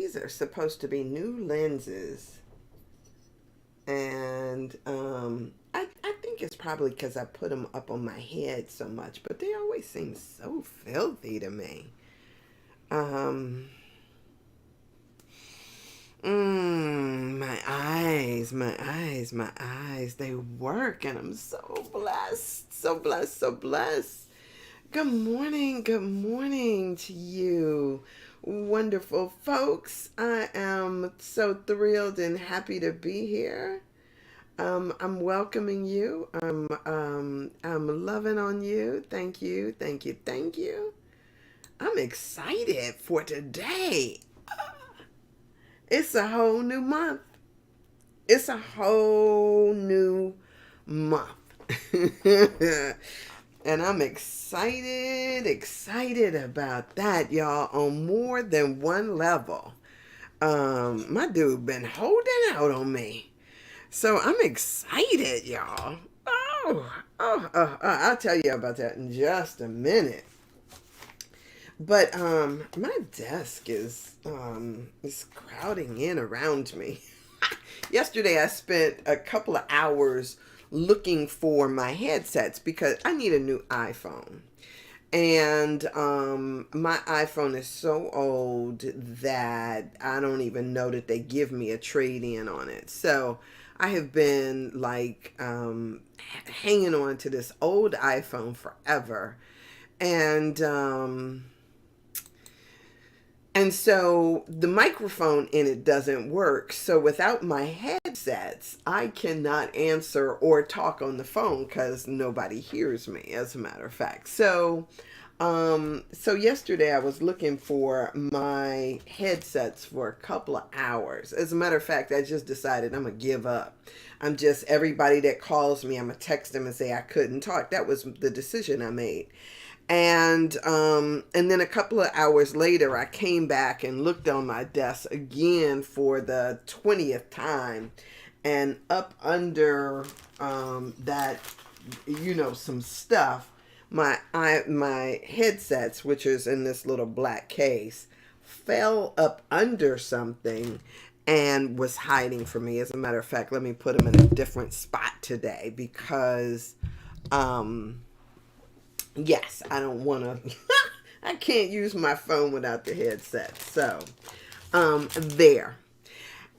these are supposed to be new lenses. And I think it's probably because I put them up on my head so much, but they always seem so filthy to me. Um, my eyes, they work, and I'm so blessed, so blessed, so blessed. Good morning to you, wonderful folks. I am so thrilled and happy to be here. I'm welcoming you. I'm loving on you. Thank you, thank you, thank you. I'm excited for today. It's a whole new month. It's a whole new month. And I'm excited about that, y'all, on more than one level. My dude been holding out on me. So I'm excited, y'all. I'll tell you about that in just a minute. But my desk is crowding in around me. Yesterday I spent a couple of hours looking for my headsets because I need a new iPhone. And my iPhone is so old that I don't even know that they give me a trade in on it. So I have been like hanging on to this old iPhone forever. And and so the microphone in it doesn't work. So without my headsets, I cannot answer or talk on the phone because nobody hears me, as a matter of fact. So yesterday I was looking for my headsets for a couple of hours. As a matter of fact, I just decided I'm gonna give up. I'm just everybody that calls me, I'm gonna text them and say I couldn't talk. That was the decision I made. And then a couple of hours later, I came back and looked on my desk again for the 20th time, and up under that, some stuff, my headsets, which is in this little black case, fell up under something and was hiding from me. As a matter of fact, let me put them in a different spot today because yes, I don't want to. I can't use my phone without the headset. So, there.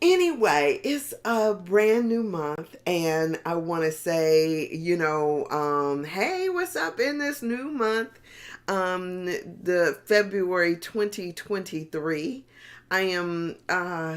Anyway, it's a brand new month, and I want to say, hey, what's up in this new month? The February 2023. I am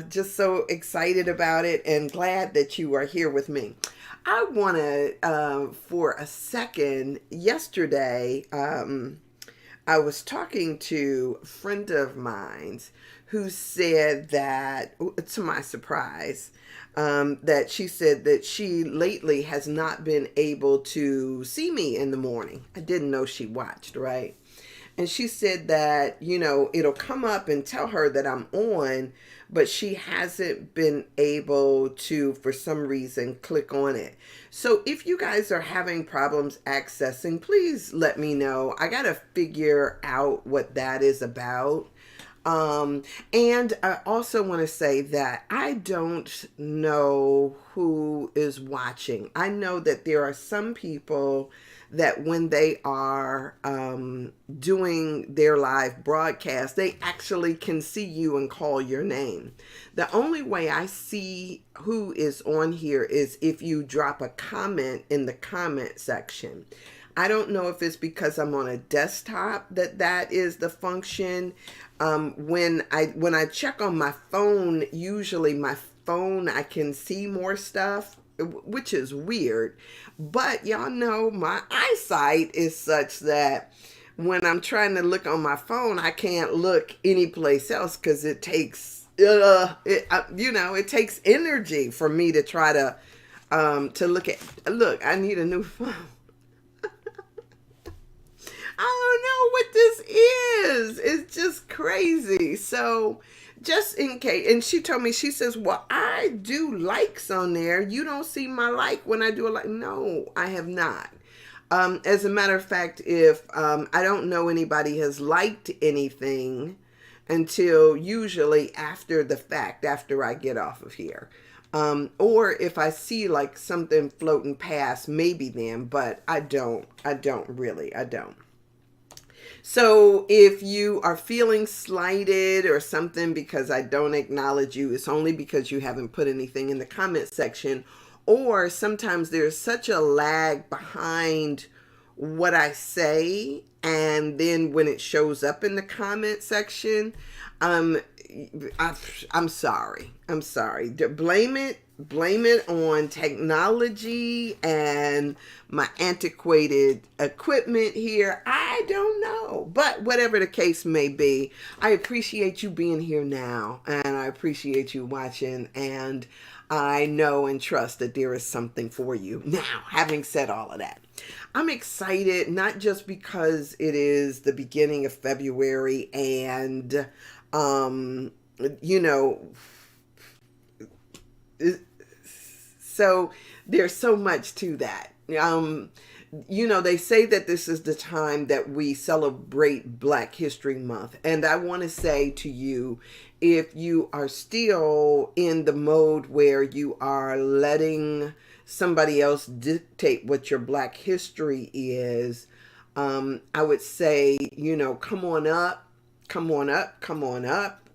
just so excited about it and glad that you are here with me. I want to, for a second, yesterday, I was talking to a friend of mine who said that, to my surprise, that she said that she lately has not been able to see me in the morning. I didn't know she watched, right? And she said that, it'll come up and tell her that I'm on, but she hasn't been able to, for some reason, click on it. So if you guys are having problems accessing, please let me know. I got to figure out what that is about. And I also want to say that I don't know who is watching. I know that there are some people that when they are doing their live broadcast, they actually can see you and call your name. The only way I see who is on here is if you drop a comment in the comment section. I don't know if it's because I'm on a desktop that is the function. When I check on my phone, usually my phone I can see more stuff, which is weird. But y'all know my eyesight is such that when I'm trying to look on my phone, I can't look anyplace else because it takes it takes energy for me to try to look at. Look, I need a new phone. I don't know what this is. It's just crazy. So, just in case, and she told me, she says, well, I do likes on there. You don't see my like when I do a like. No, I have not. As a matter of fact, if I don't know anybody has liked anything, until usually after the fact, after I get off of here. Or if I see like something floating past, maybe then, but I don't really, I don't. So if you are feeling slighted or something because I don't acknowledge you, it's only because you haven't put anything in the comment section. Or sometimes there's such a lag behind what I say, and then when it shows up in the comment section, um, I'm sorry. I'm sorry. Blame it on technology and my antiquated equipment here. I don't know. But whatever the case may be, I appreciate you being here now, and I appreciate you watching, and I know and trust that there is something for you. Now, having said all of that, I'm excited, not just because it is the beginning of February and, you know, so there's so much to that. You know, they say that this is the time that we celebrate Black History Month. And I want to say to you, if you are still in the mode where you are letting somebody else dictate what your Black history is, I would say, you know, come on up, come on up, come on up.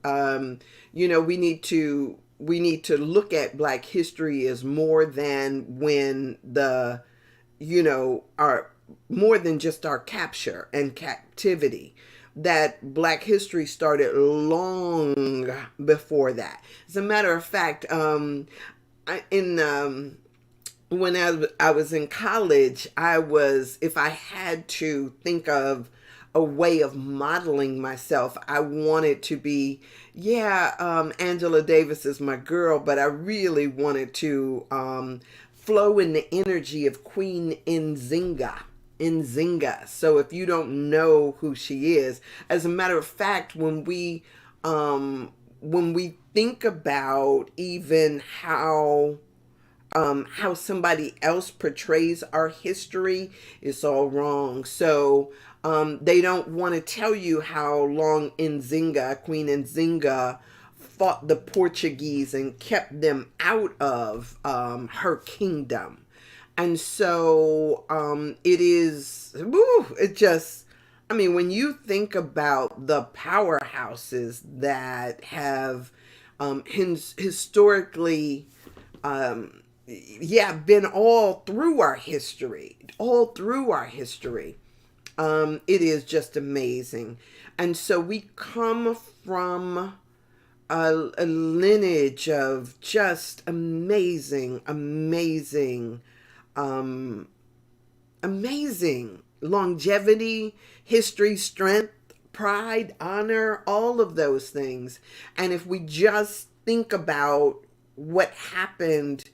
You know, we need to look at Black history as more than when the, you know, our more than just our capture and captivity. That Black history started long before that. As a matter of fact, when I was in college, if I had to think of a way of modeling myself, I wanted to be, Angela Davis is my girl, but I really wanted to flow in the energy of Queen Nzinga. Nzinga. So if you don't know who she is, as a matter of fact, when we think about even how somebody else portrays our history, it's all wrong. So they don't want to tell you how long Nzinga, Queen Nzinga, fought the Portuguese and kept them out of her kingdom. And so it is, it just, I mean, when you think about the powerhouses that have historically, been all through our history, it is just amazing. And so we come from a lineage of just amazing, amazing longevity, history, strength, pride, honor, all of those things. And if we just think about what happened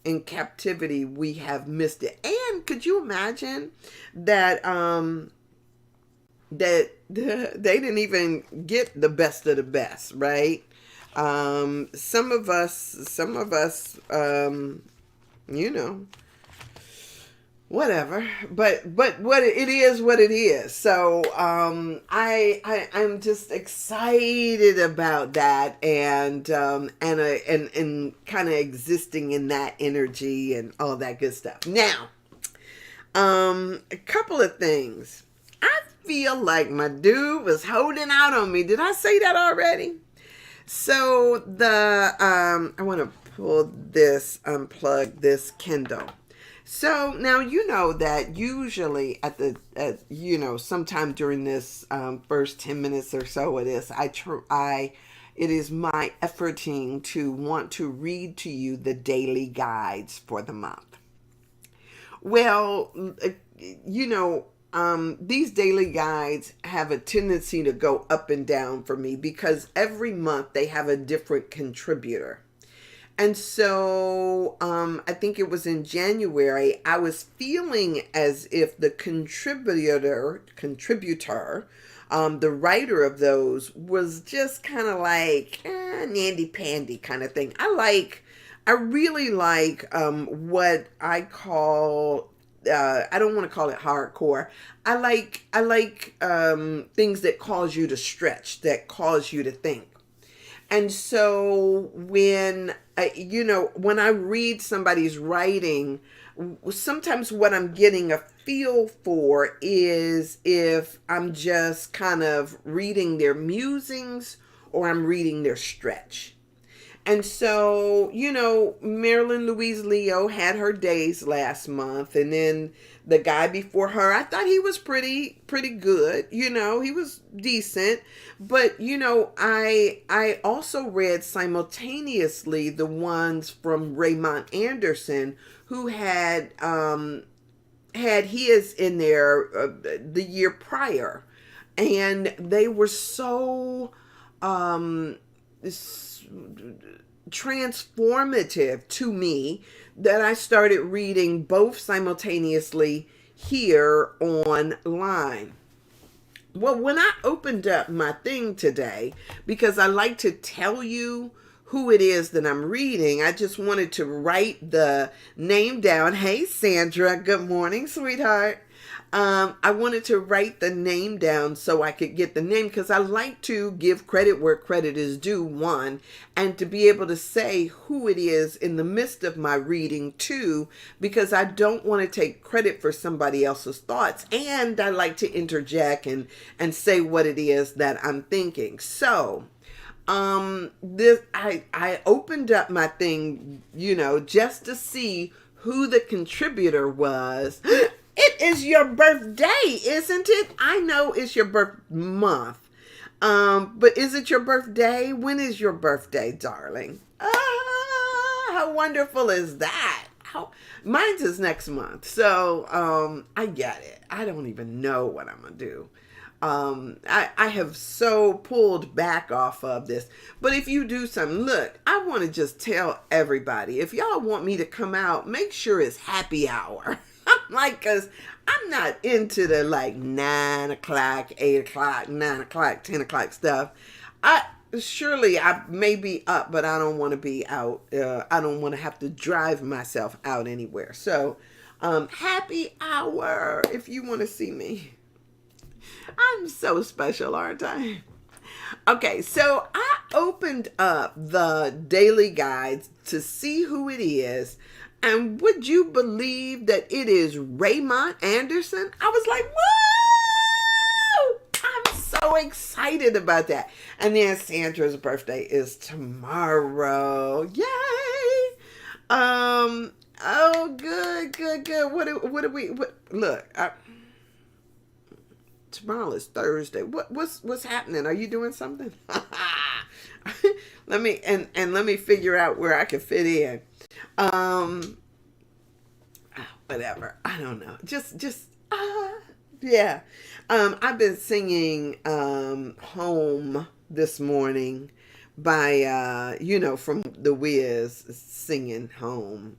in captivity, we have missed it. And could you imagine that that they didn't even get the best of the best, right? Some of us, you know, whatever, but what it is, what it is. So I'm just excited about that, and kind of existing in that energy and all that good stuff. Now, a couple of things. I feel like my dude was holding out on me. Did I say that already? So I want to unplug this Kindle. So now, you know that usually sometime during this first 10 minutes or so it is, it is my efforting to want to read to you the daily guides for the month. Well, these daily guides have a tendency to go up and down for me because every month they have a different contributor. And so I think it was in January, I was feeling as if the contributor, the writer of those was just kind of like nandy-pandy kind of thing. I really like what I call I don't want to call it hardcore. I like things that cause you to stretch, that cause you to think. And so when I read somebody's writing, sometimes what I'm getting a feel for is if I'm just kind of reading their musings or I'm reading their stretch. And so, Marilyn Louise Leo had her days last month, and then the guy before her, I thought he was pretty good. He was decent. But, I also read simultaneously the ones from Raymond Anderson, who had his in there the year prior, and they were so transformative to me that I started reading both simultaneously here online. Well, when I opened up my thing today, because I like to tell you who it is that I'm reading, I just wanted to write the name down. Hey, Sandra, good morning, sweetheart. I wanted to write the name down so I could get the name, because I like to give credit where credit is due, one, and to be able to say who it is in the midst of my reading, two, because I don't want to take credit for somebody else's thoughts, and I like to interject and say what it is that I'm thinking. So, this I opened up my thing, just to see who the contributor was. It is your birthday, isn't it? I know it's your birth month. But is it your birthday? When is your birthday, darling? How wonderful is that? Mine's is next month. So, I get it. I don't even know what I'm going to do. I have so pulled back off of this. But if you do something, look, I want to just tell everybody, if y'all want me to come out, make sure it's happy hour. Cause I'm not into the 9 o'clock, 8 o'clock, 9 o'clock, 10 o'clock stuff. I may be up, but I don't want to be out. I don't want to have to drive myself out anywhere. So, happy hour if you want to see me. I'm so special, aren't I? Okay, so I opened up the daily guides to see who it is. And would you believe that it is Raymond Anderson? I was like, woo! I'm so excited about that. And then Sandra's birthday is tomorrow. Yay! Oh, good. Look, tomorrow is Thursday. What's happening? Are you doing something? Let me figure out where I can fit in. Whatever. I don't know. Yeah. I've been singing Home this morning by from The Wiz, singing Home.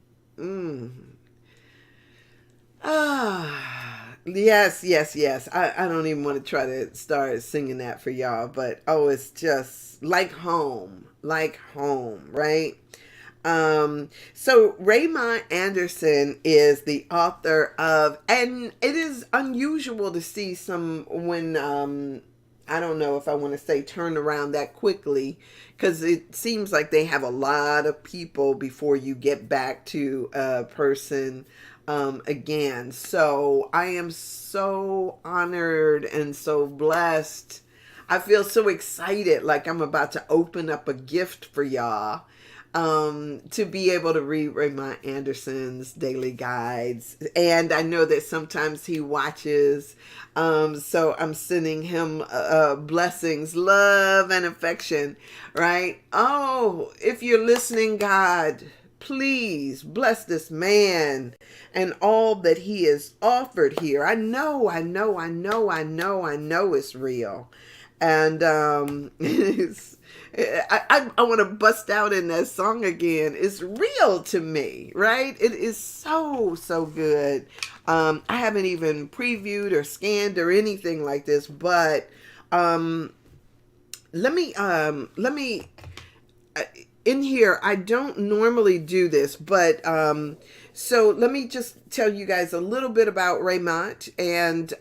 Yes. I don't even want to try to start singing that for y'all, but it's just like home, right? So Raymond Anderson is the author of, and it is unusual to see someone, I don't know if I want to say turn around that quickly, because it seems like they have a lot of people before you get back to a person again. So I am so honored and so blessed. I feel so excited, like I'm about to open up a gift for y'all. To be able to read Raymond Anderson's daily guides. And I know that sometimes he watches. So I'm sending him blessings, love, and affection, right? Oh, if you're listening, God, please bless this man and all that he has offered here. I know it's real. And I want to bust out in that song again. It's real to me, right? It is so good. I haven't even previewed or scanned or anything like this, but let me in here, I don't normally do this, but So let me just tell you guys a little bit about Raymont, and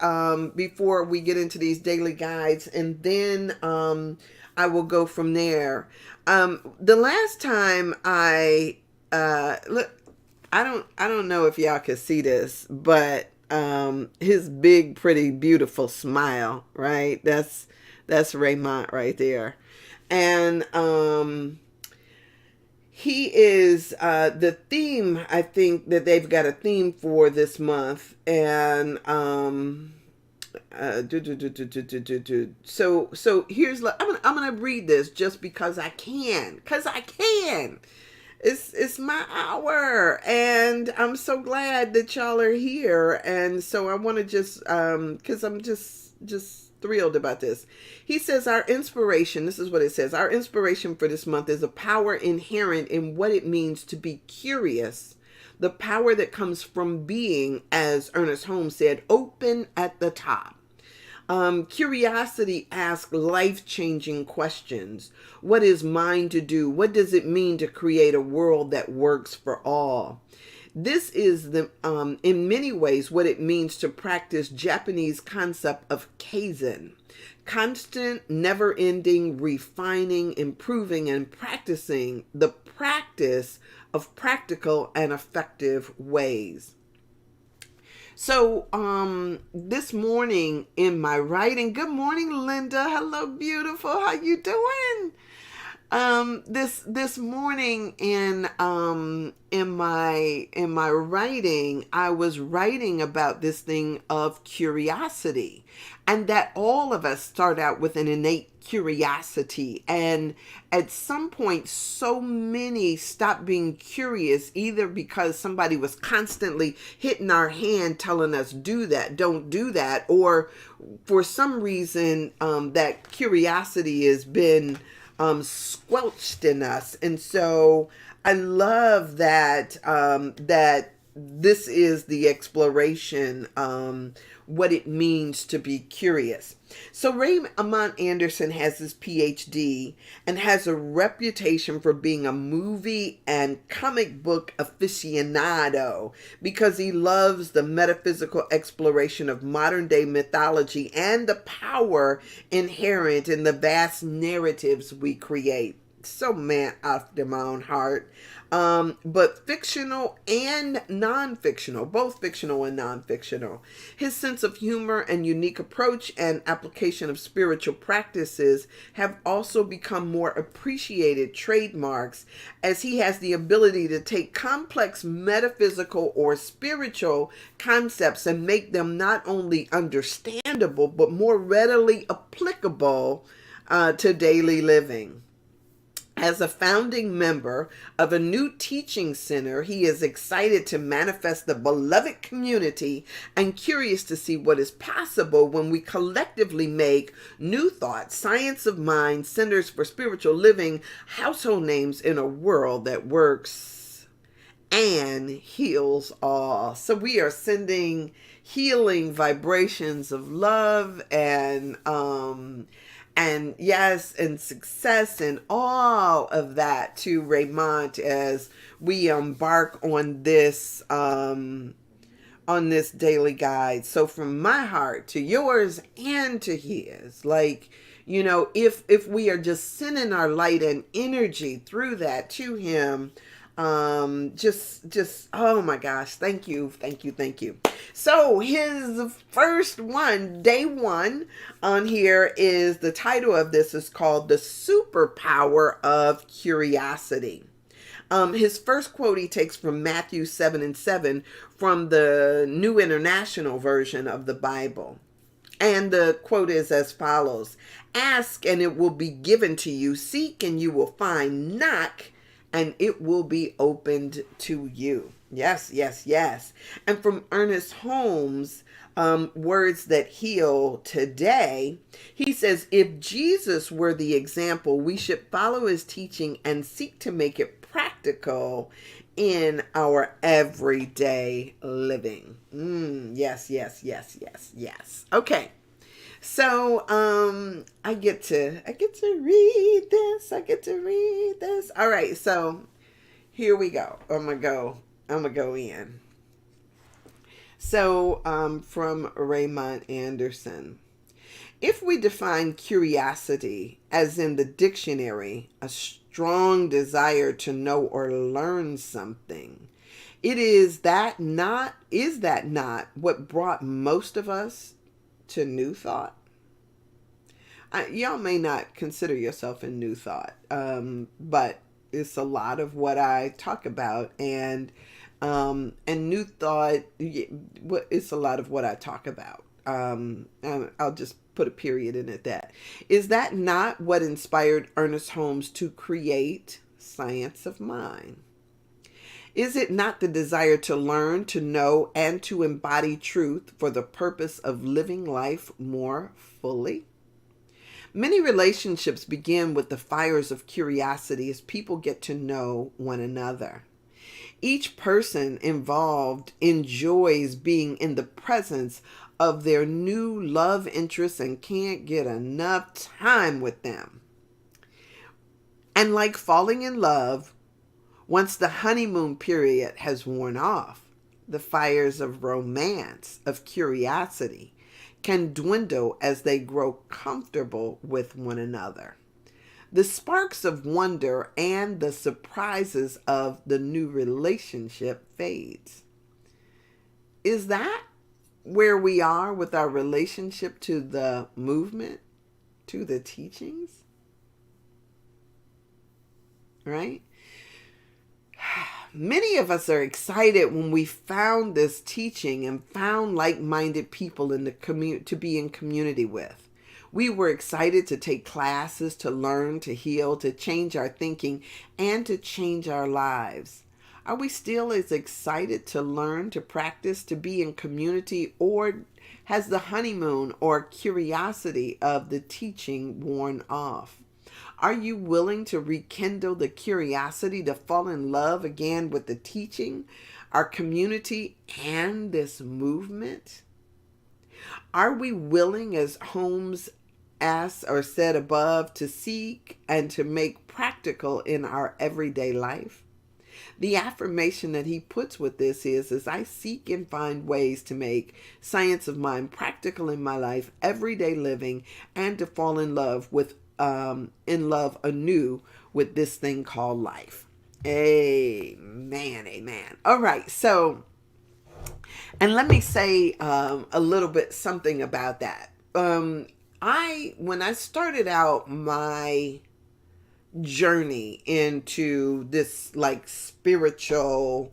before we get into these daily guides, and then I will go from there. The last time look, I don't know if y'all can see this, but his big, pretty, beautiful smile, right? That's Raymont right there, and he is the theme. I think that they've got a theme for this month, and so here's I'm gonna read this just because I can, it's my hour, and I'm so glad that y'all are here. And so I want to just because I'm just thrilled about this. He says our inspiration, this is what it says, our inspiration for this month is a power inherent in what it means to be curious, the power that comes from being, as Ernest Holmes said, open at the top. Curiosity asks life-changing questions. What is mine to do? What does it mean to create a world that works for all? This is in many ways what it means to practice Japanese concept of kaizen. Constant, never-ending, refining, improving, and practicing the practice of practical and effective ways. So, this morning in my writing, good morning, Linda. Hello, beautiful. How you doing? This morning in my writing, I was writing about this thing of curiosity, and that all of us start out with an innate curiosity, and at some point so many stop being curious, either because somebody was constantly hitting our hand telling us do that, don't do that, or for some reason that curiosity has been squelched in us. And so I love that that this is the exploration, what it means to be curious. So Raymont Anderson has his PhD and has a reputation for being a movie and comic book aficionado because he loves the metaphysical exploration of modern day mythology and the power inherent in the vast narratives we create. So man after my own heart. But fictional and non-fictional, both fictional and non-fictional. His sense of humor and unique approach and application of spiritual practices have also become more appreciated trademarks, as he has the ability to take complex metaphysical or spiritual concepts and make them not only understandable, but more readily applicable to daily living. As a founding member of a new teaching center, he is excited to manifest the beloved community and curious to see what is possible when we collectively make New Thought, Science of Mind, Centers for Spiritual Living household names in a world that works and heals all. So we are sending healing vibrations of love and yes, and success and all of that to Raymont as we embark on this daily guide. So from my heart to yours and to his, like, you know, if we are just sending our light and energy through that to him, just oh my gosh, thank you. So his first one, day one on here, is the title of this is called The Superpower of Curiosity. His first quote he takes from Matthew 7:7 from the New International Version of the Bible. And the quote is as follows: "Ask and it will be given to you. Seek and you will find. Knock and it will be opened to you." Yes, yes, yes. And from Ernest Holmes, Words That Heal Today, he says, if Jesus were the example, we should follow his teaching and seek to make it practical in our everyday living. Yes, yes, yes, yes, yes. Okay. So I get to read this. All right, so here we go. I'm gonna go I'm going to go in. So, from Raymond Anderson. If we define curiosity as in the dictionary, a strong desire to know or learn something, is that not what brought most of us to New Thought? Y'all may not consider yourself in New Thought, but it's a lot of what I talk about, and New Thought, it's a lot of what I talk about. And I'll just put a period in it. That is that not what inspired Ernest Holmes to create Science of Mind? Is it not the desire to learn, to know, and to embody truth for the purpose of living life more fully? Many relationships begin with the fires of curiosity as people get to know one another. Each person involved enjoys being in the presence of their new love interests and can't get enough time with them. And like falling in love, once the honeymoon period has worn off, the fires of romance, of curiosity, can dwindle as they grow comfortable with one another. The sparks of wonder and the surprises of the new relationship fades. Is that where we are with our relationship to the movement, to the teachings? Right? Many of us are excited when we found this teaching and found like-minded people in the to be in community with. We were excited to take classes, to learn, to heal, to change our thinking, and to change our lives. Are we still as excited to learn, to practice, to be in community, or has the honeymoon or curiosity of the teaching worn off? Are you willing to rekindle the curiosity to fall in love again with the teaching, our community, and this movement? Are we willing, as Holmes asked or said above, to seek and to make practical in our everyday life? The affirmation that he puts with this is, as I seek and find ways to make Science of Mind practical in my life, everyday living, and to fall in love anew with this thing called life. Amen, amen. All right, so, and let me say a little bit something about that. When I started out my journey into this like spiritual,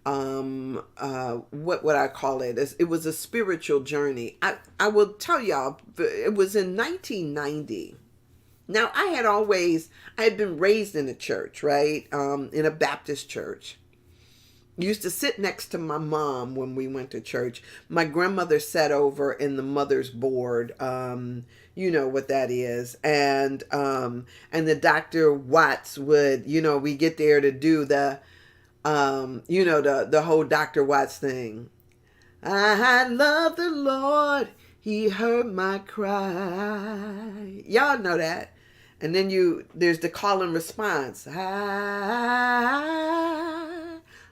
what would I call it? It was a spiritual journey. I will tell y'all, it was in 1990. Now, I had been raised in a church, right? In a Baptist church. Used to sit next to my mom when we went to church. My grandmother sat over in the mother's board. You know what that is. And the Dr. Watts would, we get there to do the, the whole Dr. Watts thing. I love the Lord. He heard my cry. Y'all know that. And then there's the call and response. I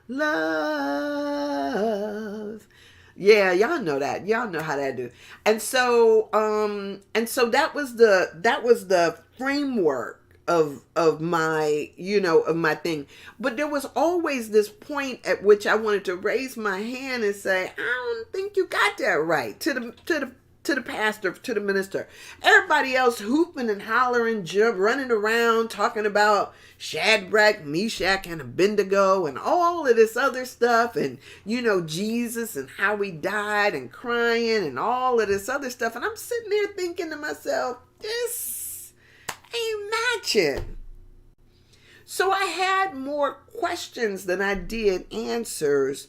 love. Yeah, y'all know that. Y'all know how that do. And so that was the framework of my, of my thing. But there was always this point at which I wanted to raise my hand and say, I don't think you got that right, to the pastor, to the minister. Everybody else hooping and hollering, running around, talking about Shadrach, Meshach, and Abednego, and all of this other stuff, and Jesus and how he died, and crying, and all of this other stuff. And I'm sitting there thinking to myself, this ain't matching. So I had more questions than I did answers.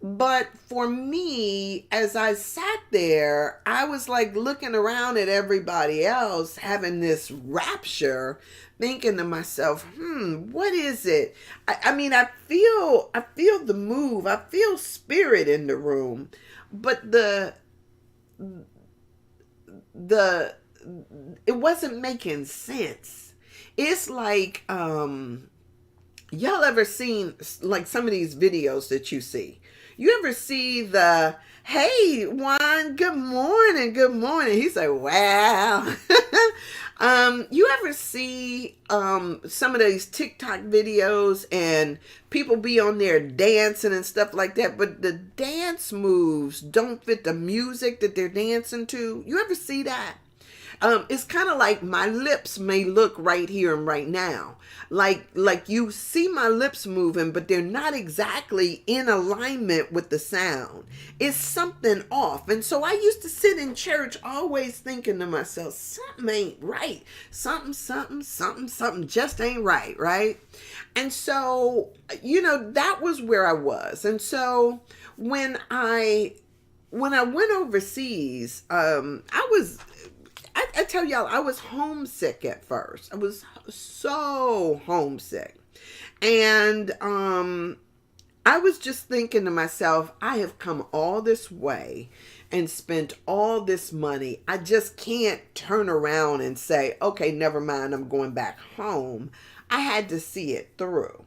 But for me, as I sat there, I was like looking around at everybody else having this rapture, thinking to myself, what is it? I mean, I feel the move. I feel spirit in the room, but it wasn't making sense. It's like, Y'all ever seen like some of these videos that you see? You ever see the, hey Juan, good morning, good morning? He's like, wow. You ever see some of these TikTok videos and people be on there dancing and stuff like that, but the dance moves don't fit the music that they're dancing to? You ever see that? It's kind of like my lips may look right here and right now. Like you see my lips moving, but they're not exactly in alignment with the sound. It's something off. And so I used to sit in church always thinking to myself, something ain't right. Something just ain't right, right? And so, that was where I was. And so when I went overseas, I tell y'all, I was homesick at first. I was so homesick. And I was just thinking to myself, I have come all this way and spent all this money. I just can't turn around and say, okay, never mind, I'm going back home. I had to see it through.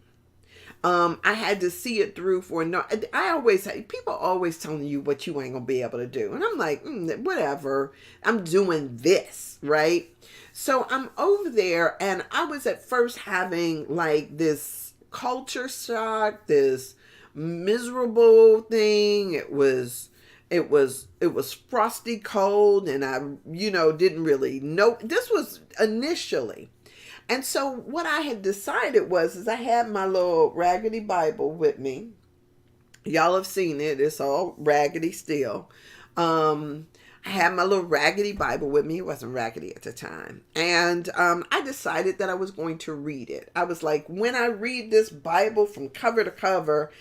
I had to see it through for no. I always say, people always telling you what you ain't gonna be able to do, and I'm like, whatever. I'm doing this, right? So I'm over there, and I was at first having like this culture shock, this miserable thing. It was frosty cold, and I didn't really know. This was initially. And so what I had decided is I had my little raggedy Bible with me. Y'all have seen it. It's all raggedy still. I had my little raggedy Bible with me. It wasn't raggedy at the time. And I decided that I was going to read it. I was like, when I read this Bible from cover to cover,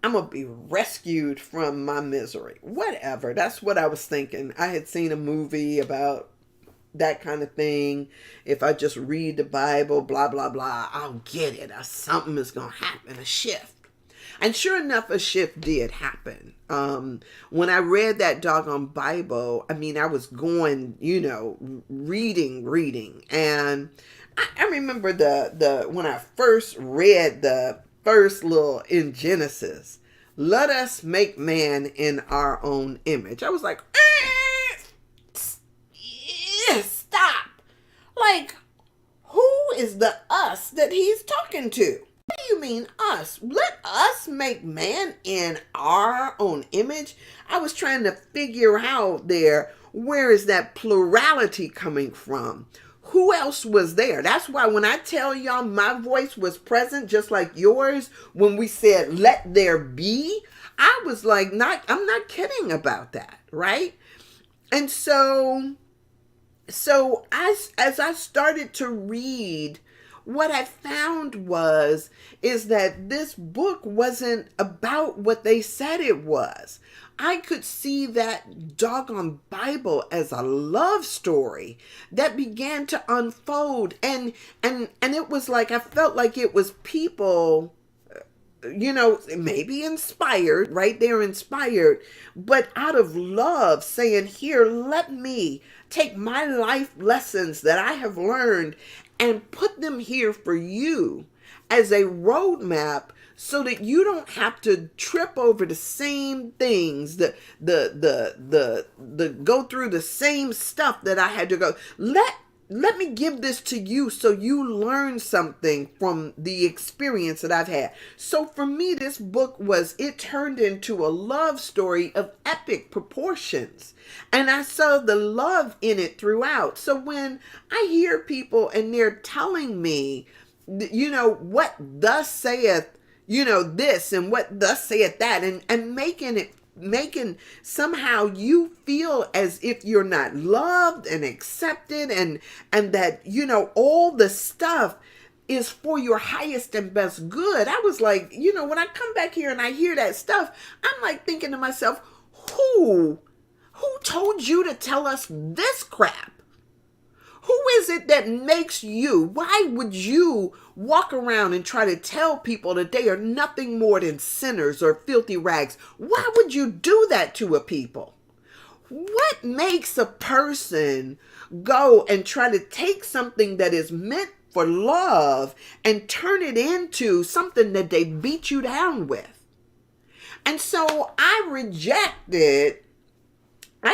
I'm going to be rescued from my misery. Whatever. That's what I was thinking. I had seen a movie about that kind of thing. If I just read the Bible, blah, blah, blah, I'll get it. Something is going to happen, a shift. And sure enough, a shift did happen. When I read that doggone Bible, I was going, reading. And I remember when I first read the first little in Genesis, let us make man in our own image. I was like, stop. Like, who is the us that he's talking to? What do you mean us? Let us make man in our own image? I was trying to figure out where is that plurality coming from? Who else was there? That's why when I tell y'all my voice was present just like yours when we said let there be, I was like, I'm not kidding about that, right? And so as I started to read, what I found is that this book wasn't about what they said it was. I could see that doggone Bible as a love story that began to unfold, and it was like, I felt like it was people, maybe inspired, right there inspired, but out of love saying, here, let me take my life lessons that I have learned and put them here for you as a roadmap so that you don't have to trip over the same things, the go through the same stuff that I had to go. Let me give this to you so you learn something from the experience that I've had. So for me, this book it turned into a love story of epic proportions. And I saw the love in it throughout. So when I hear people and they're telling me, what thus saith, this and what thus saith that, and making somehow you feel as if you're not loved and accepted, and that all the stuff is for your highest and best good. I was like, when I come back here and I hear that stuff, I'm like thinking to myself, who told you to tell us this crap? Who is it that makes you? Why would you walk around and try to tell people that they are nothing more than sinners or filthy rags? Why would you do that to a people? What makes a person go and try to take something that is meant for love and turn it into something that they beat you down with. And so I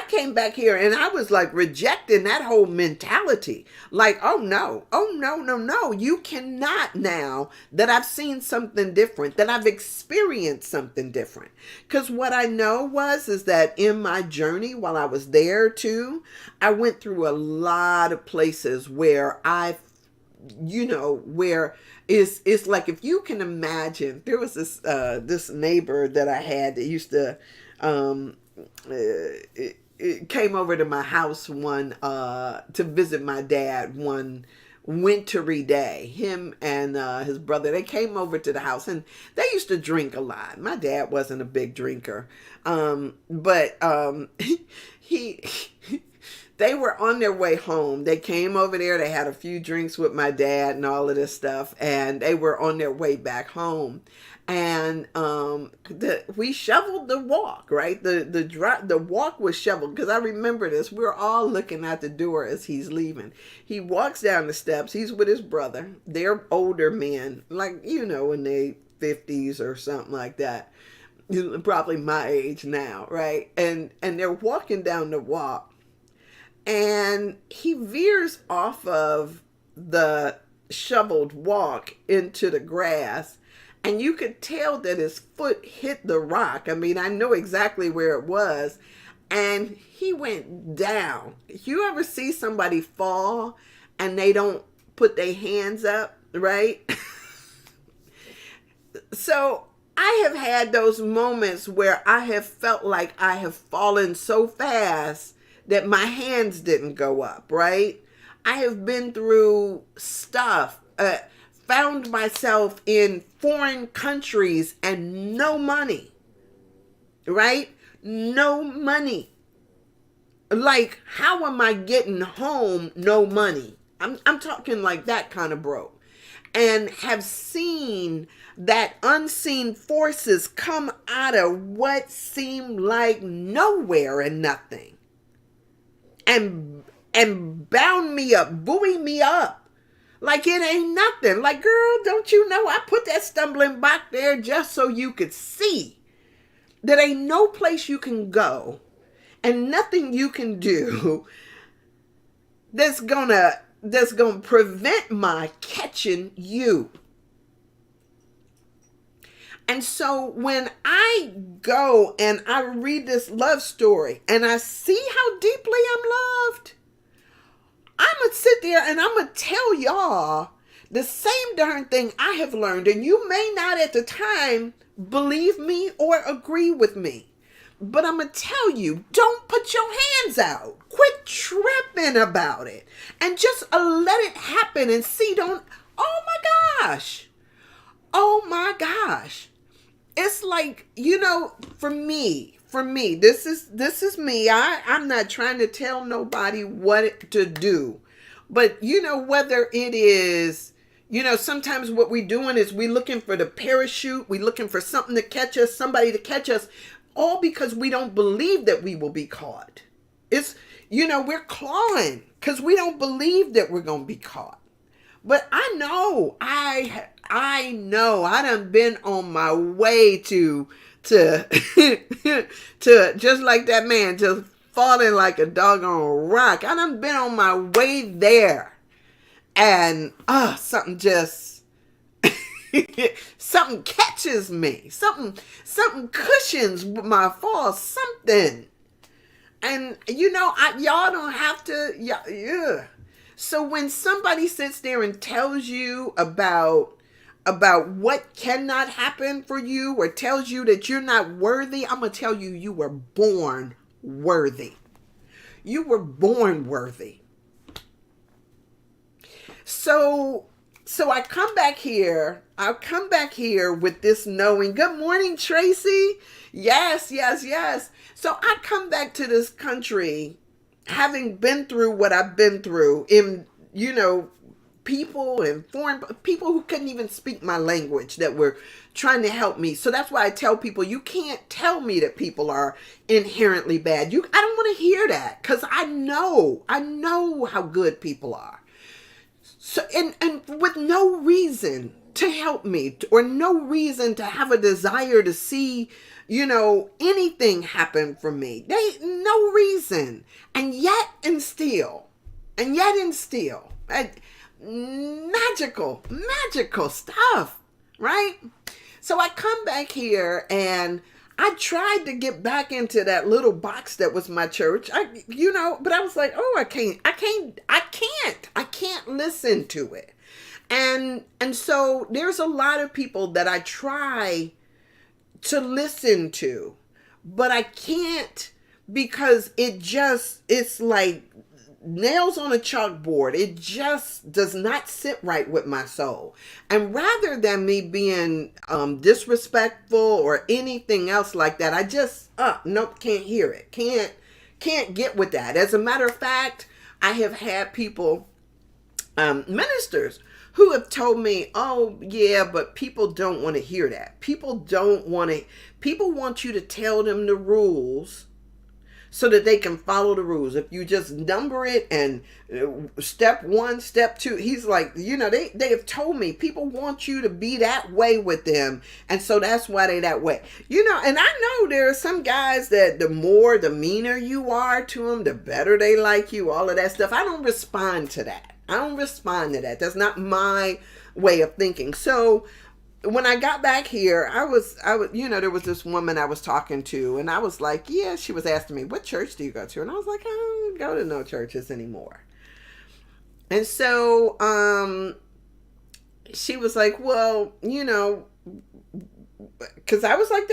came back here and I was like rejecting that whole mentality. Like, oh no, no. You cannot, now that I've seen something different, that I've experienced something different. Because what I know is that in my journey while I was there too, I went through a lot of places where where it's like, if you can imagine, there was this neighbor that I had that used to it came over to my house to visit my dad one wintry day. Him and his brother, they came over to the house, and they used to drink a lot. My dad wasn't a big drinker, but he they were on their way home. They came over there. They had a few drinks with my dad and all of this stuff, and they were on their way back home. And we shoveled the walk, right? The walk was shoveled, because I remember this. We were all looking at the door as he's leaving. He walks down the steps. He's with his brother. They're older men, like, in their 50s or something like that. Probably my age now, right? And they're walking down the walk, and he veers off of the shoveled walk into the grass. And you could tell that his foot hit the rock. I mean, I know exactly where it was. And he went down. You ever see somebody fall and they don't put their hands up, right? So I have had those moments where I have felt like I have fallen so fast that my hands didn't go up, right? I have been through stuff, found myself in foreign countries and no money, right? No money. Like, how am I getting home? No money. I'm talking like that kind of broke. And have seen that unseen forces come out of what seemed like nowhere and nothing. And bound me up, buoy me up. Like it ain't nothing. Like, girl, don't you know I put that stumbling block there just so you could see that ain't no place you can go and nothing you can do that's gonna prevent my catching you. And so when I go and I read this love story and I see how deeply I'm loved, I'm going to sit there and I'm going to tell y'all the same darn thing I have learned. And you may not at the time believe me or agree with me. But I'm going to tell you, don't put your hands out. Quit tripping about it. And just let it happen and see. Oh my gosh. Oh my gosh. It's like, for me, this is me. I'm not trying to tell nobody what to do. But, whether it is, sometimes what we're doing is we're looking for the parachute. We're looking for something to catch us, somebody to catch us, all because we don't believe that we will be caught. It's, we're clawing because we don't believe that we're going to be caught. But I know I done been on my way to just like that man, just falling like a doggone rock. I done been on my way there. And something just something catches me. Something cushions my fall, something. And y'all don't have to, yeah. So when somebody sits there and tells you about what cannot happen for you, or tells you that you're not worthy, I'm going to tell you, you were born worthy. You were born worthy. So I come back here. I'll come back here with this knowing. Good morning, Tracy. Yes. So I come back to this country having been through what I've been through in, people and foreign people who couldn't even speak my language that were trying to help me. So that's why I tell people, you can't tell me that people are inherently bad. I don't want to hear that, because I know how good people are. So, and with no reason to help me or no reason to have a desire to see, anything happen for me. No reason. And yet and still, magical stuff, right? So I come back here and I tried to get back into that little box that was my church. But I was like, oh, I can't listen to it. And so there's a lot of people that I try to listen to, but I can't, because it's like nails on a chalkboard. It just does not sit right with my soul. And rather than me being disrespectful or anything else like that, I just nope, can't hear it. Can't get with that. As a matter of fact, I have had people, ministers, who have told me, oh yeah, but people don't want to hear that. People want you to tell them the rules so that they can follow the rules. If you just number it and step 1, step 2, he's like, they have told me people want you to be that way with them. And so that's why they that way. And I know there are some guys that the meaner you are to them, the better they like you, all of that stuff. I don't respond to that. That's not my way of thinking. So when I got back here, I was, there was this woman I was talking to, and I was like, yeah, she was asking me, what church do you go to? And I was like, I don't go to no churches anymore. And so, she was like, well, because I was like,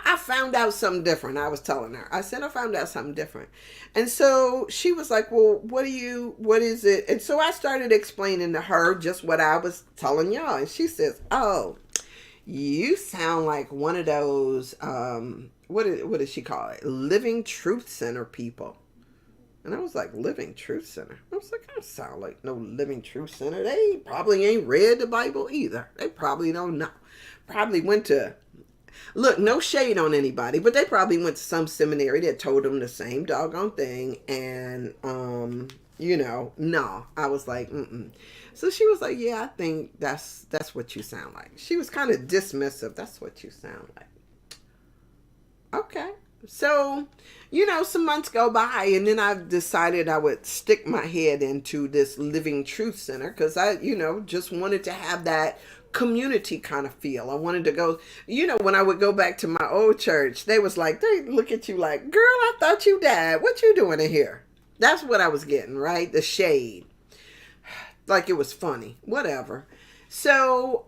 I found out something different. I was telling her, I said, I found out something different. And so she was like, well, what is it? And so I started explaining to her just what I was telling y'all. And she says, oh, you sound like one of those, what does she call it? Living Truth Center people. And I was like, Living Truth Center? I was like, I don't sound like no Living Truth Center. They probably ain't read the Bible either. They probably don't know. Probably went to, look, no shade on anybody, but they probably went to some seminary that told them the same doggone thing. And, no. I was like, mm-mm. So she was like, yeah, I think that's what you sound like. She was kind of dismissive. That's what you sound like. Okay. So, some months go by, and then I decided I would stick my head into this Living Truth Center because I, just wanted to have that community kind of feel. I wanted to go, when I would go back to my old church, they look at you like, girl, I thought you died. What you doing in here? That's what I was getting, right? The shade. Like it was funny. Whatever. So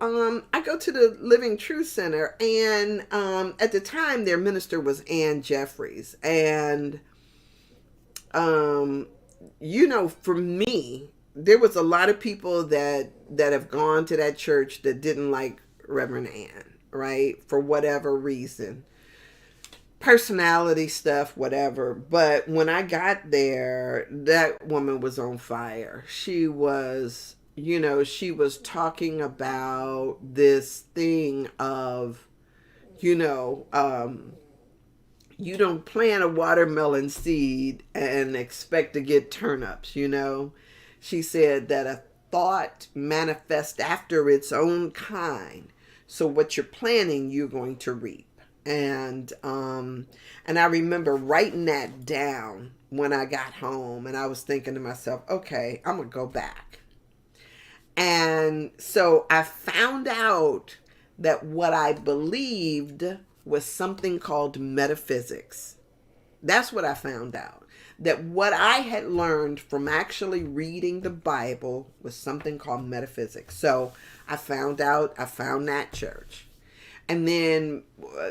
I go to the Living Truth Center, and at the time their minister was Ann Jeffries. And, for me, there was a lot of people that have gone to that church that didn't like Reverend Ann, right? For whatever reason. Personality stuff, whatever. But when I got there, that woman was on fire. She was... she was talking about this thing of, you don't plant a watermelon seed and expect to get turnips, She said that a thought manifests after its own kind. So what you're planting, you're going to reap. And I remember writing that down when I got home, and I was thinking to myself, okay, I'm going to go back. And so I found out that what I believed was something called metaphysics. That's what I found out. That what I had learned from actually reading the Bible was something called metaphysics. So I found that church. And then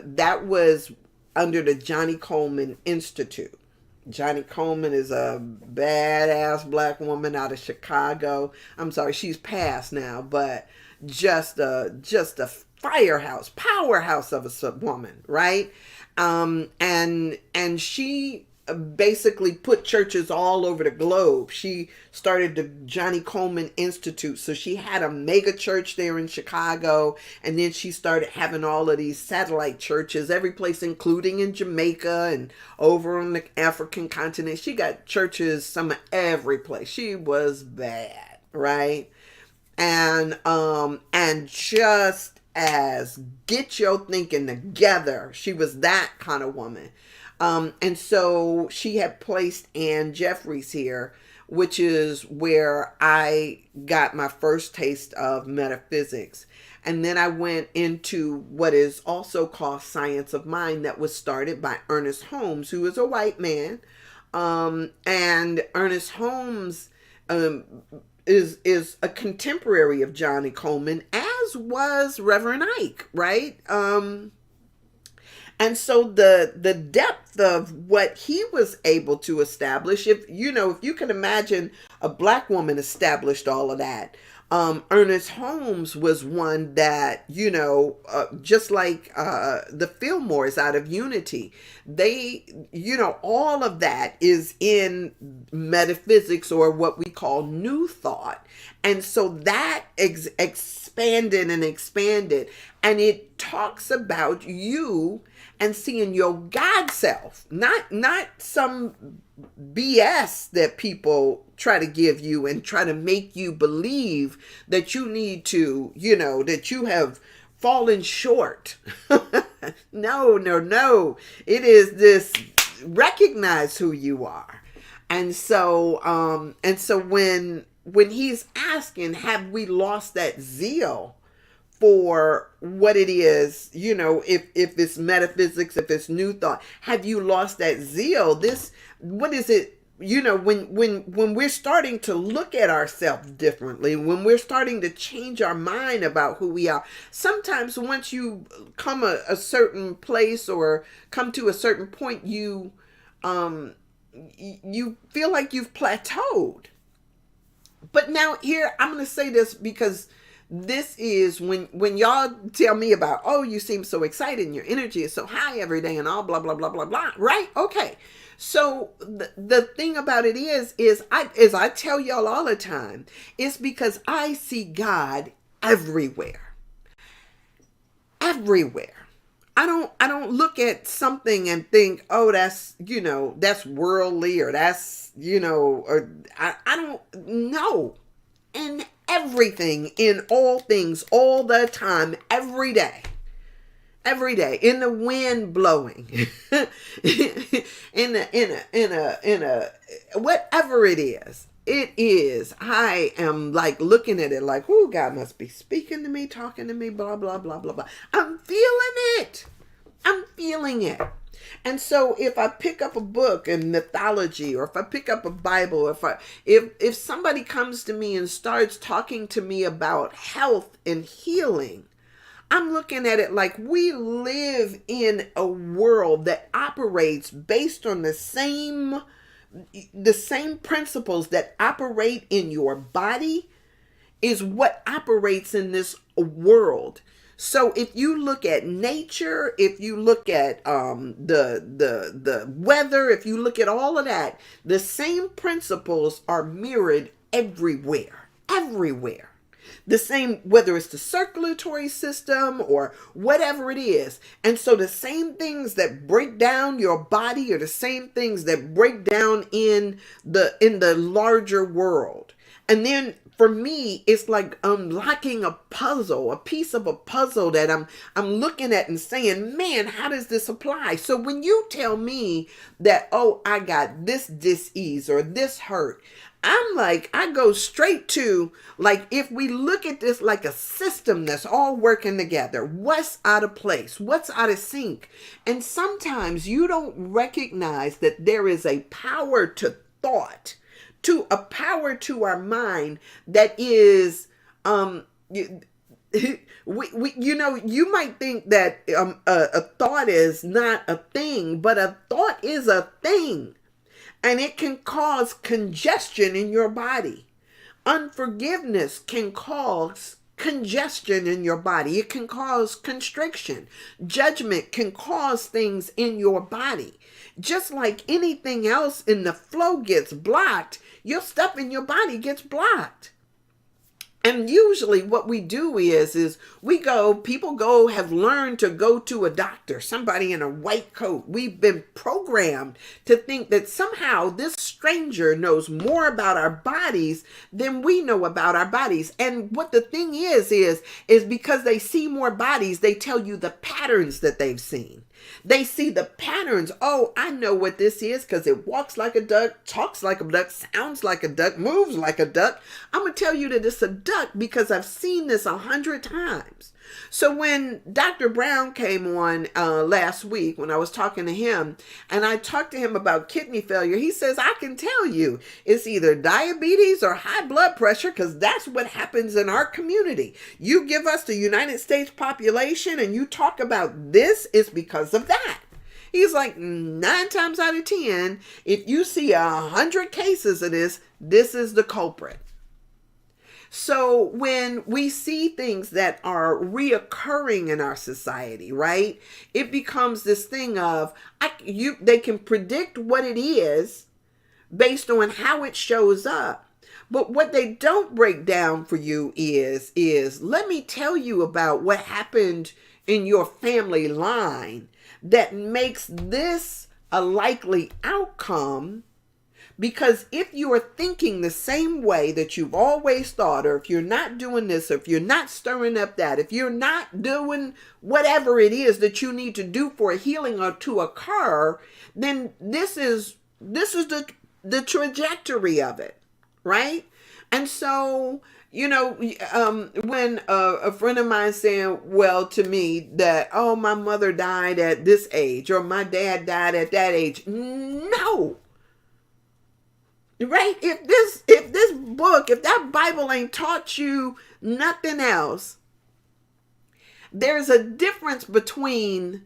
that was under the Johnnie Colemon Institute. Johnnie Colemon is a badass black woman out of Chicago. I'm sorry, she's passed now, but just a powerhouse of a woman, right? And she basically put churches all over the globe. She started the Johnny Coleman Institute. So she had a mega church there in Chicago. And then she started having all of these satellite churches, every place, including in Jamaica and over on the African continent. She got churches, some of every place. She was bad, right? And just as get your thinking together, she was that kind of woman. And so she had placed Anne Jeffries here, which is where I got my first taste of metaphysics. And then I went into what is also called Science of Mind, that was started by Ernest Holmes, who is a white man. And Ernest Holmes is a contemporary of Johnny Coleman, as was Reverend Ike, right? And so the depth of what he was able to establish, if you can imagine a black woman established all of that. Ernest Holmes was one that, just like the Fillmores out of Unity, they, all of that is in metaphysics, or what we call New Thought. And so that expanded and expanded. And it talks about you and seeing your God self, not some BS that people try to give you and try to make you believe that you need to, that you have fallen short. No. It is this: recognize who you are. And so when he's asking, have we lost that zeal for what it is, if it's metaphysics, if it's New Thought, have you lost that zeal? What is it, when we're starting to look at ourselves differently, when we're starting to change our mind about who we are, sometimes once you come a certain place or come to a certain point, you feel like you've plateaued. But now here, I'm going to say this, because this is when y'all tell me about, oh, you seem so excited and your energy is so high every day and all blah, blah, blah, blah, blah. Right? Okay. So the thing about it is I tell y'all all the time, it's because I see God everywhere. Everywhere. I don't look at something and think, oh, that's worldly, or that's, or I don't know. And everything, in all things, all the time, every day, in the wind blowing, in a whatever it is, I am like looking at it like, oh, God must be speaking to me, talking to me, blah, blah, blah, blah, blah. I'm feeling it. And so if I pick up a book in mythology, or if I pick up a Bible, if somebody comes to me and starts talking to me about health and healing, I'm looking at it like we live in a world that operates based on the same principles that operate in your body is what operates in this world. So if you look at nature, if you look at the weather, if you look at all of that, the same principles are mirrored everywhere. The same, whether it's the circulatory system or whatever it is. And so the same things that break down your body are the same things that break down in the larger world. And then for me, it's like unlocking a puzzle, a piece of a puzzle that I'm looking at and saying, man, how does this apply? So when you tell me that, oh, I got this disease or this hurt, I'm like, I go straight to, like, if we look at this like a system that's all working together, what's out of place? What's out of sync? And sometimes you don't recognize that there is a power to thought, to a power to our mind that is, you might think that a thought is not a thing, but a thought is a thing. And it can cause congestion in your body. Unforgiveness can cause congestion in your body. It can cause constriction. Judgment can cause things in your body. Just like anything else in the flow gets blocked, your stuff in your body gets blocked. And usually what we do is people have learned to go to a doctor, somebody in a white coat. We've been programmed to think that somehow this stranger knows more about our bodies than we know about our bodies. And what the thing is because they see more bodies, they tell you the patterns that they've seen. They see the patterns. Oh, I know what this is because it walks like a duck, talks like a duck, sounds like a duck, moves like a duck. I'm going to tell you that it's a duck because I've seen this 100 times. So when Dr. Brown came on last week, when I was talking to him, and I talked to him about kidney failure, he says, I can tell you it's either diabetes or high blood pressure because that's what happens in our community. You give us the United States population and you talk about this, it's because of that. He's like, 9 times out of 10, if you see 100 cases of this, this is the culprit. So when we see things that are reoccurring in our society, right, it becomes this thing of they can predict what it is based on how it shows up. But what they don't break down for you is let me tell you about what happened in your family line that makes this a likely outcome. Because if you are thinking the same way that you've always thought, or if you're not doing this, or if you're not stirring up that, if you're not doing whatever it is that you need to do for a healing or to occur, then this is the trajectory of it, right? And so, when a friend of mine saying, well, to me that, oh, my mother died at this age, or my dad died at that age. No. Right? If that Bible ain't taught you nothing else, there's a difference between,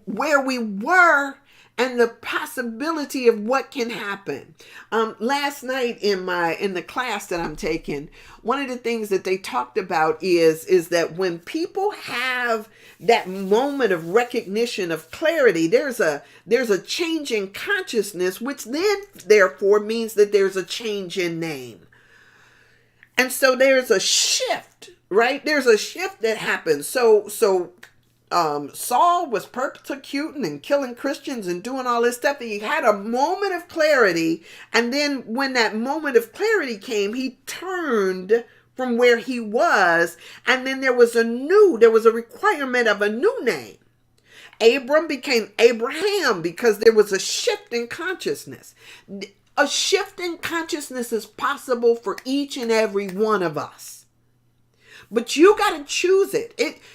where we were and the possibility of what can happen. Last night in the class that I'm taking, one of the things that they talked about is that when people have that moment of recognition, of clarity, there's a change in consciousness, which then therefore means that there's a change in name. And so there's a shift, right? There's a shift that happens. So Saul was persecuting and killing Christians and doing all this stuff. He had a moment of clarity. And then when that moment of clarity came, he turned from where he was. And then there was a requirement of a new name. Abram became Abraham because there was a shift in consciousness. A shift in consciousness is possible for each and every one of us. But you got to choose it.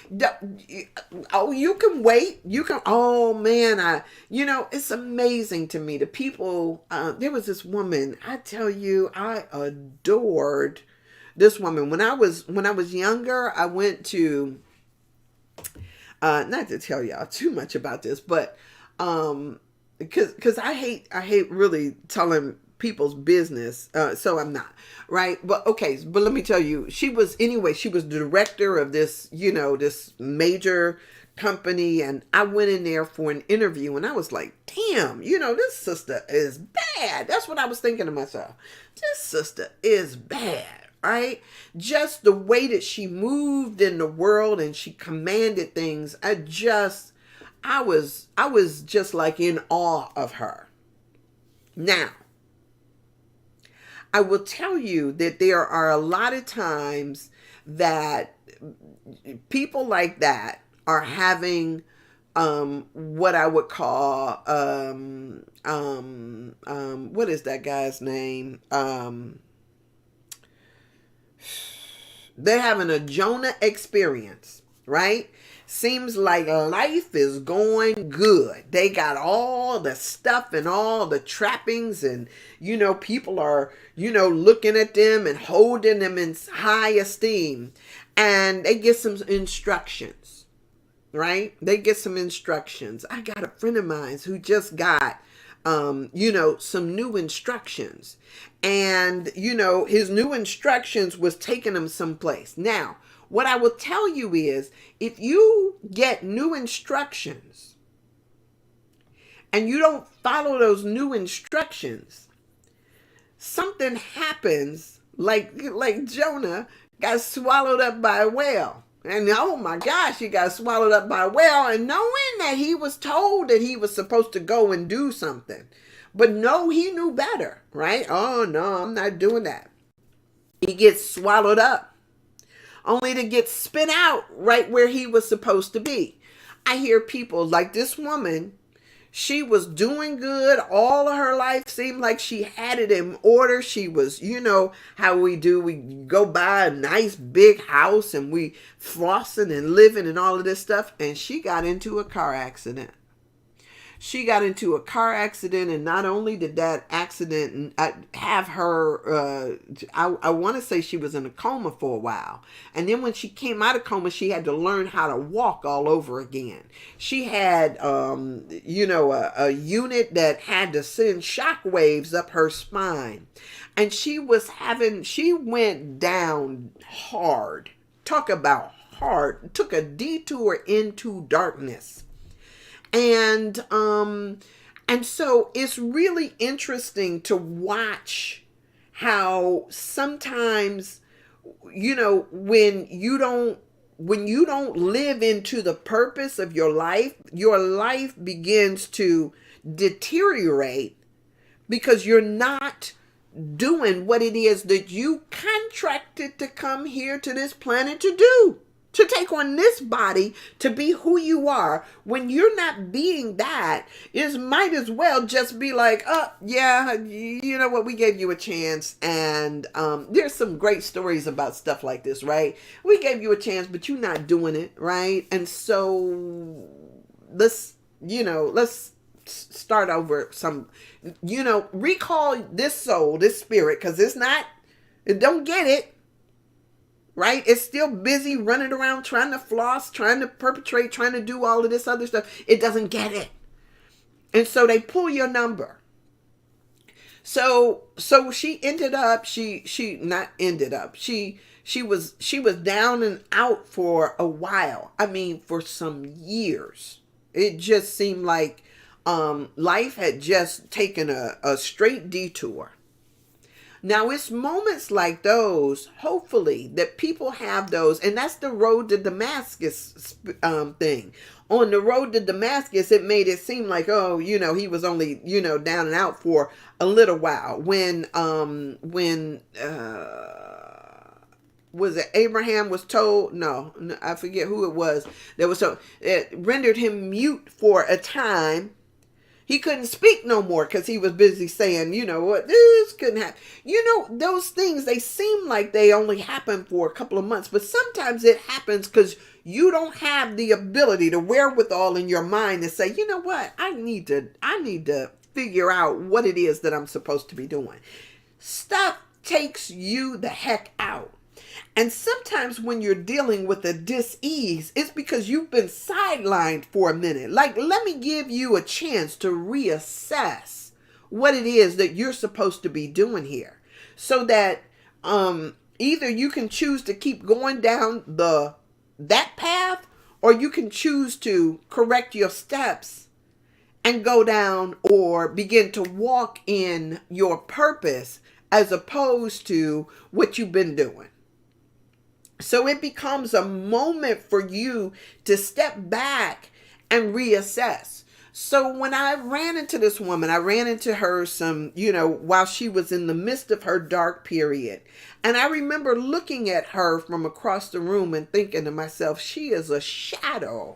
You can wait. It's amazing to me. The people, there was this woman, I tell you, I adored this woman. When I was younger, I went to, not to tell y'all too much about this, but, because I hate really telling people's business, so I'm not, right? But let me tell you, she was the director of this, this major company, and I went in there for an interview, and I was like, damn, this sister is bad. That's what I was thinking to myself. This sister is bad, right? Just the way that she moved in the world and she commanded things, I was just like in awe of her. Now, I will tell you that there are a lot of times that people like that are having what I would call what is that guy's name? They're having a Jonah experience, right? Seems like life is going good. They got all the stuff and all the trappings, and people are looking at them and holding them in high esteem, and they get some instructions, right? They get some instructions. I got a friend of mine who just got some new instructions. And, his new instructions was taking him someplace. Now, what I will tell you is, if you get new instructions and you don't follow those new instructions, something happens like Jonah got swallowed up by a whale. And oh my gosh, he got swallowed up by a whale, and knowing that he was told that he was supposed to go and do something. But no, he knew better, right? Oh no, I'm not doing that. He gets swallowed up, only to get spit out right where he was supposed to be. I hear people like this woman. She was doing good all of her life. Seemed like she had it in order. She was, how we do. We go buy a nice big house and we flossing and living and all of this stuff. And she got into a car accident. She got into a car accident, and not only did that accident have her, I want to say she was in a coma for a while. And then when she came out of coma, she had to learn how to walk all over again. She had, a unit that had to send shock waves up her spine. And she went down hard. Talk about hard. Took a detour into darkness. And so it's really interesting to watch how sometimes, when you don't live into the purpose of your life begins to deteriorate because you're not doing what it is that you contracted to come here to this planet to do. To take on this body, to be who you are. When you're not being that, it might as well just be like, oh, yeah, you know what, we gave you a chance. And there's some great stories about stuff like this, right? We gave you a chance, but you're not doing it, right? And so let's start over some, recall this soul, this spirit, because it don't get it. Right? It's still busy running around trying to floss, trying to perpetrate, trying to do all of this other stuff. It doesn't get it. And so they pull your number. So she ended up, she was down and out for a while. I mean, for some years. It just seemed like life had just taken a straight detour. Now, it's moments like those, hopefully, that people have those. And that's the road to Damascus thing. On the road to Damascus, it made it seem like, oh, he was only, down and out for a little while. When was it Abraham was told? No, I forget who it was. It rendered him mute for a time. He couldn't speak no more because he was busy saying, what, this couldn't happen. Those things, they seem like they only happen for a couple of months, but sometimes it happens because you don't have the ability, the wherewithal in your mind to say, you know what, I need to figure out what it is that I'm supposed to be doing. Stuff takes you the heck out. And sometimes when you're dealing with a dis-ease, it's because you've been sidelined for a minute. Like, let me give you a chance to reassess what it is that you're supposed to be doing here. So that either you can choose to keep going down that path, or you can choose to correct your steps and go down or begin to walk in your purpose as opposed to what you've been doing. So it becomes a moment for you to step back and reassess. So when I ran into this woman, I ran into her while she was in the midst of her dark period. And I remember looking at her from across the room and thinking to myself, she is a shadow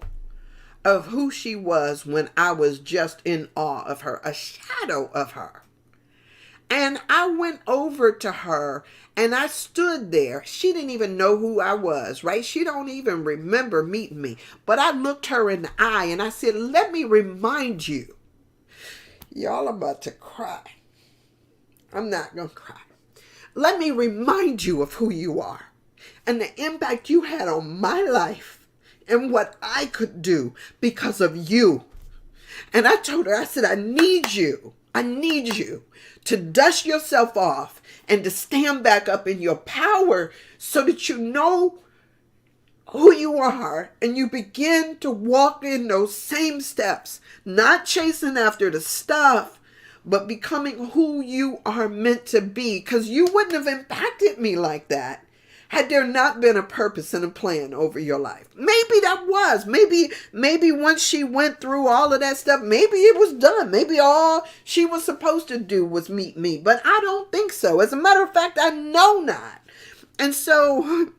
of who she was when I was just in awe of her, a shadow of her. And I went over to her and I stood there. She didn't even know who I was, right? She don't even remember meeting me. But I looked her in the eye and I said, let me remind you. Y'all about to cry. I'm not going to cry. Let me remind you of who you are and the impact you had on my life and what I could do because of you. And I told her, I said, I need you. I need you to dust yourself off and to stand back up in your power so that you know who you are and you begin to walk in those same steps, not chasing after the stuff, but becoming who you are meant to be. Because you wouldn't have impacted me like that had there not been a purpose and a plan over your life. Maybe that was. Maybe once she went through all of that stuff, maybe it was done. Maybe all she was supposed to do was meet me. But I don't think so. As a matter of fact, I know not. And so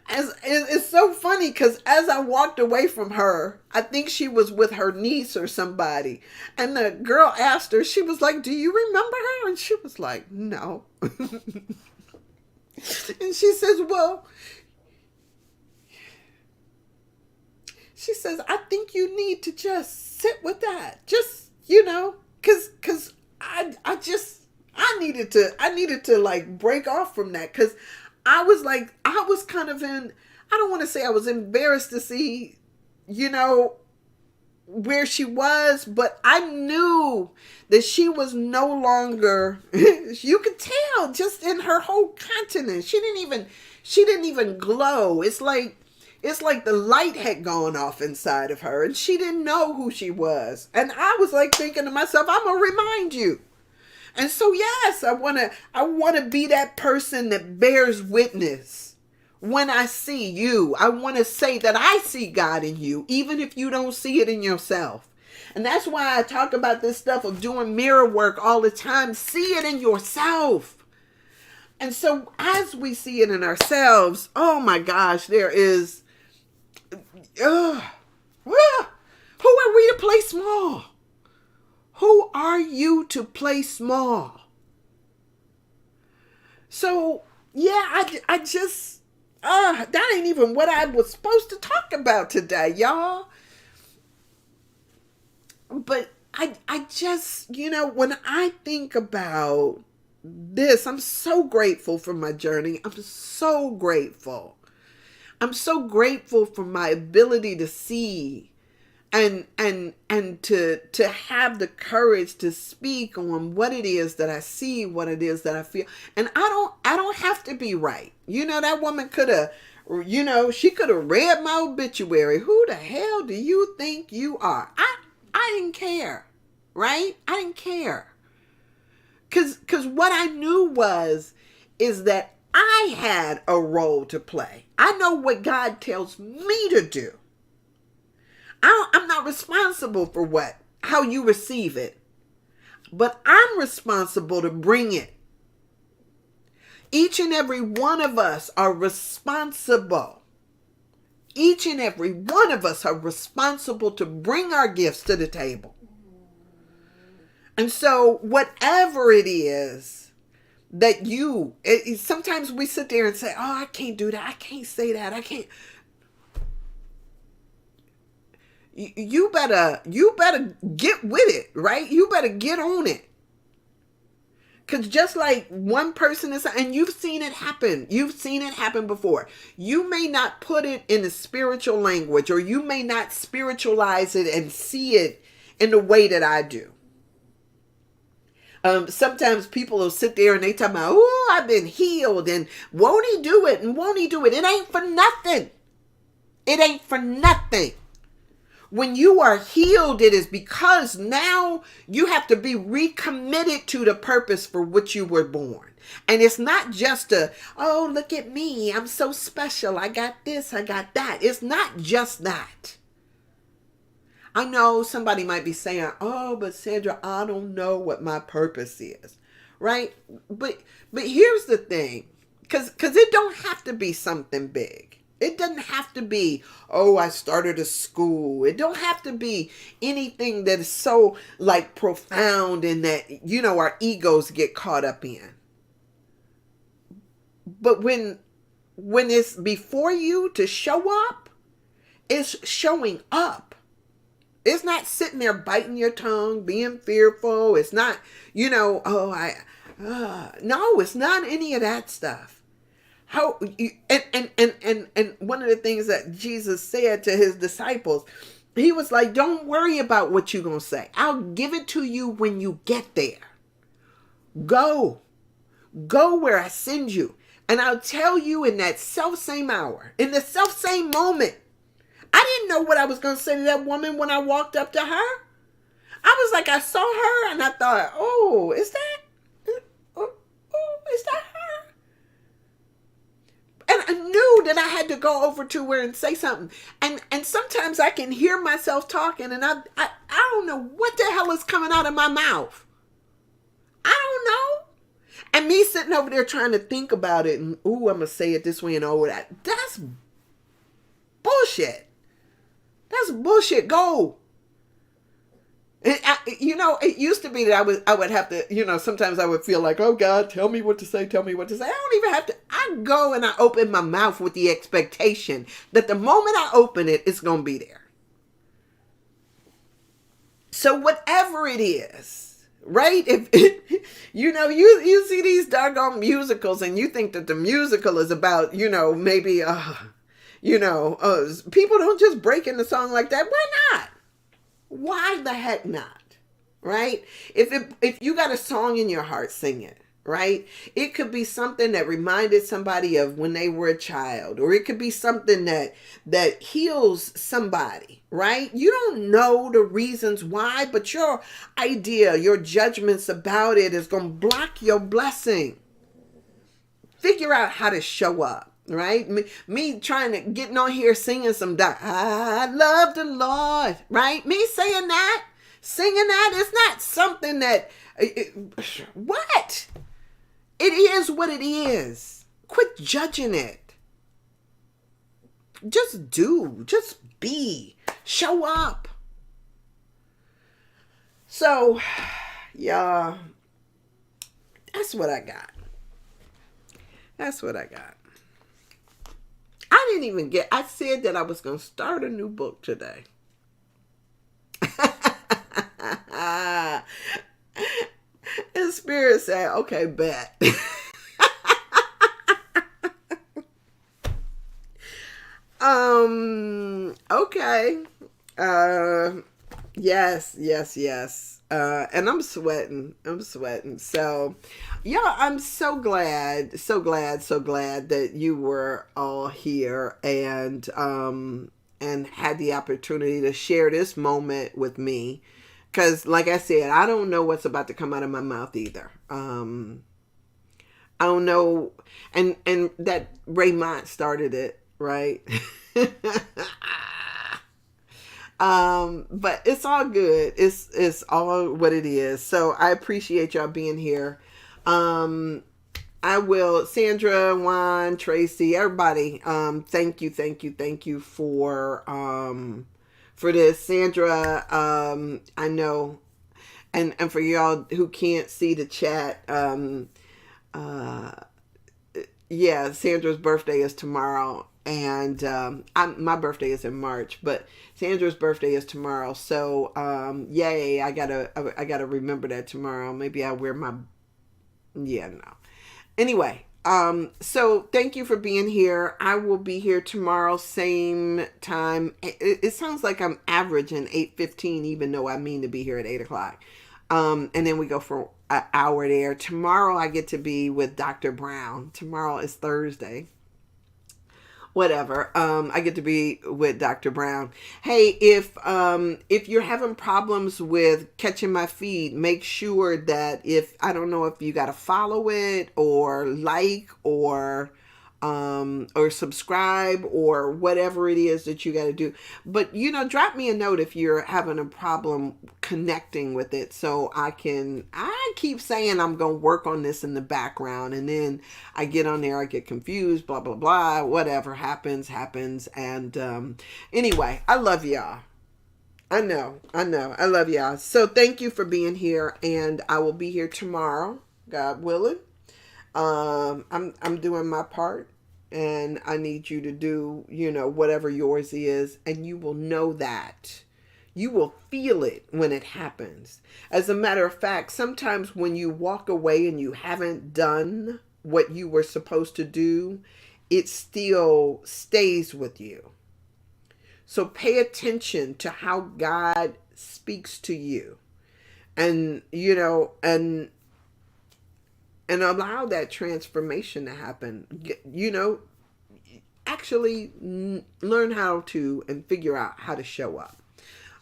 it's so funny because as I walked away from her, I think she was with her niece or somebody. And the girl asked her, she was like, "Do you remember her?" And she was like, "No." And she says, "Well," she says, "I think you need to just sit with that. Just, cause I needed to like break off from that. Cause I was kind of I don't want to say I was embarrassed to see, where she was, but I knew that she was no longer, you could tell just in her whole countenance. She didn't even glow. It's like the light had gone off inside of her and she didn't know who she was. And I was like thinking to myself, I'm going to remind you. And so, yes, I want to be that person that bears witness. When I see you, I want to say that I see God in you, even if you don't see it in yourself. And that's why I talk about this stuff of doing mirror work all the time. See it in yourself. And so as we see it in ourselves, oh my gosh, there is, who are we to play small? Who are you to play small? So, yeah, I just, that ain't even what I was supposed to talk about today, y'all. But I just, when I think about this, I'm so grateful for my journey. I'm so grateful. I'm so grateful for my ability to see and to have the courage to speak on what it is that I see, what it is that I feel. And I don't have to be right. That woman could have, she could have read my obituary. Who the hell do you think you are? I didn't care, right? I didn't care. Cause what I knew is that I had a role to play. I know what God tells me to do. I'm not responsible for how you receive it, but I'm responsible to bring it. Each and every one of us are responsible. Each and every one of us are responsible to bring our gifts to the table. And so whatever it is that sometimes we sit there and say, "Oh, I can't do that. I can't say that. I can't." You better get with it, right? You better get on it. Because just like one person is, and you've seen it happen. You've seen it happen before. You may not put it in a spiritual language, or you may not spiritualize it and see it in the way that I do. Sometimes people will sit there and they talk about, "Oh, I've been healed, and won't he do it, and won't he do it?" It ain't for nothing. It ain't for nothing. When you are healed, it is because now you have to be recommitted to the purpose for which you were born. And it's not just "Oh, look at me, I'm so special. I got this, I got that." It's not just that. I know somebody might be saying, "Oh, but Sandra, I don't know what my purpose is." Right? But here's the thing. Because it don't have to be something big. It doesn't have to be, "Oh, I started a school." It don't have to be anything that is so like profound and that, our egos get caught up in. But when it's before you to show up, it's showing up. It's not sitting there biting your tongue, being fearful. It's not, no, it's not any of that stuff. And one of the things that Jesus said to his disciples, He was like, don't worry about what you're going to say. I'll give it to you when you get there. Go. Go where I send you. And I'll tell you in that self same hour, in the self same moment. I didn't know what I was going to say to that woman when I walked up to her. I was like, I saw her and I thought, oh, is that her? And I knew that I had to go over to her and say something. And sometimes I can hear myself talking and I don't know what the hell is coming out of my mouth. I don't know. And me sitting over there trying to think about it and, ooh, I'm going to say it this way and all that. That's bullshit. That's bullshit. Go. And it used to be that I would have to, sometimes I would feel like, oh God, tell me what to say, tell me what to say. I don't even have to. I go and I open my mouth with the expectation that the moment I open it, it's going to be there. So whatever it is, right? If you see these doggone musicals and you think that the musical is about, maybe, people don't just break into song like that. Why not? Why the heck not? Right? If you got a song in your heart, sing it. Right? It could be something that reminded somebody of when they were a child, or it could be something that heals somebody. Right? You don't know the reasons why, but your idea, your judgments about it is going to block your blessing. Figure out how to show up. Right? Me trying to getting on here singing some I love the Lord. Right? Me saying that, singing that is not something that what? It is what it is. Quit judging it. Just be, show up. So, yeah, that's what I got. That's what I got. I didn't even I said that I was going to start a new book today. And Spirit said, okay, bet. Okay. Yes. And I'm sweating. So, yeah, I'm so glad that you were all here and had the opportunity to share this moment with me. Because, like I said, I don't know what's about to come out of my mouth either. I don't know. And that Raymond started it, right? But it's all good. It's all what it is. So I appreciate y'all being here. I will, Sandra, Juan, Tracy, everybody, thank you for this. Sandra, I know, and for y'all who can't see the chat, yeah, Sandra's birthday is tomorrow, and my birthday is in March, but Sandra's birthday is tomorrow. So, yay! I gotta remember that tomorrow. Maybe I'll wear my, yeah, no. Anyway, so thank you for being here. I will be here tomorrow, same time. It sounds like I'm averaging 8:15, even though I mean to be here at 8:00. And then we go for an hour there. Tomorrow I get to be with Dr. Brown. Tomorrow is Thursday. Whatever. I get to be with Dr. Brown. Hey, if you're having problems with catching my feed, make sure that I don't know if you got to follow it or like or subscribe or whatever it is that you got to do. But, drop me a note if you're having a problem connecting with it so I keep saying I'm going to work on this in the background, and then I get on there, I get confused, blah, blah, blah, whatever happens. And anyway, I love y'all. I know. I love y'all. So thank you for being here, and I will be here tomorrow, God willing. I'm doing my part, and I need you to do, whatever yours is, and you will know that. You will feel it when it happens. As a matter of fact, sometimes when you walk away and you haven't done what you were supposed to do, it still stays with you. So pay attention to how God speaks to you. And, and allow that transformation to happen. Actually learn how to and figure out how to show up.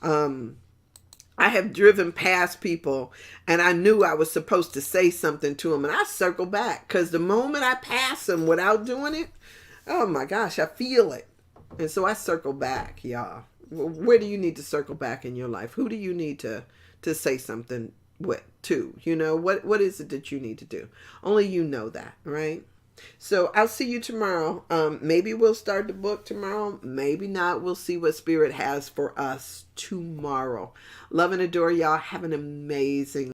I have driven past people and I knew I was supposed to say something to them, and I circle back because the moment I pass them without doing it, oh my gosh, I feel it. And so I circle back, y'all. Where do you need to circle back in your life? Who do you need to say something with to? What is it that you need to do? Only you know that, right? So I'll see you tomorrow. Maybe we'll start the book tomorrow. Maybe not. We'll see what Spirit has for us tomorrow. Love and adore y'all. Have an amazing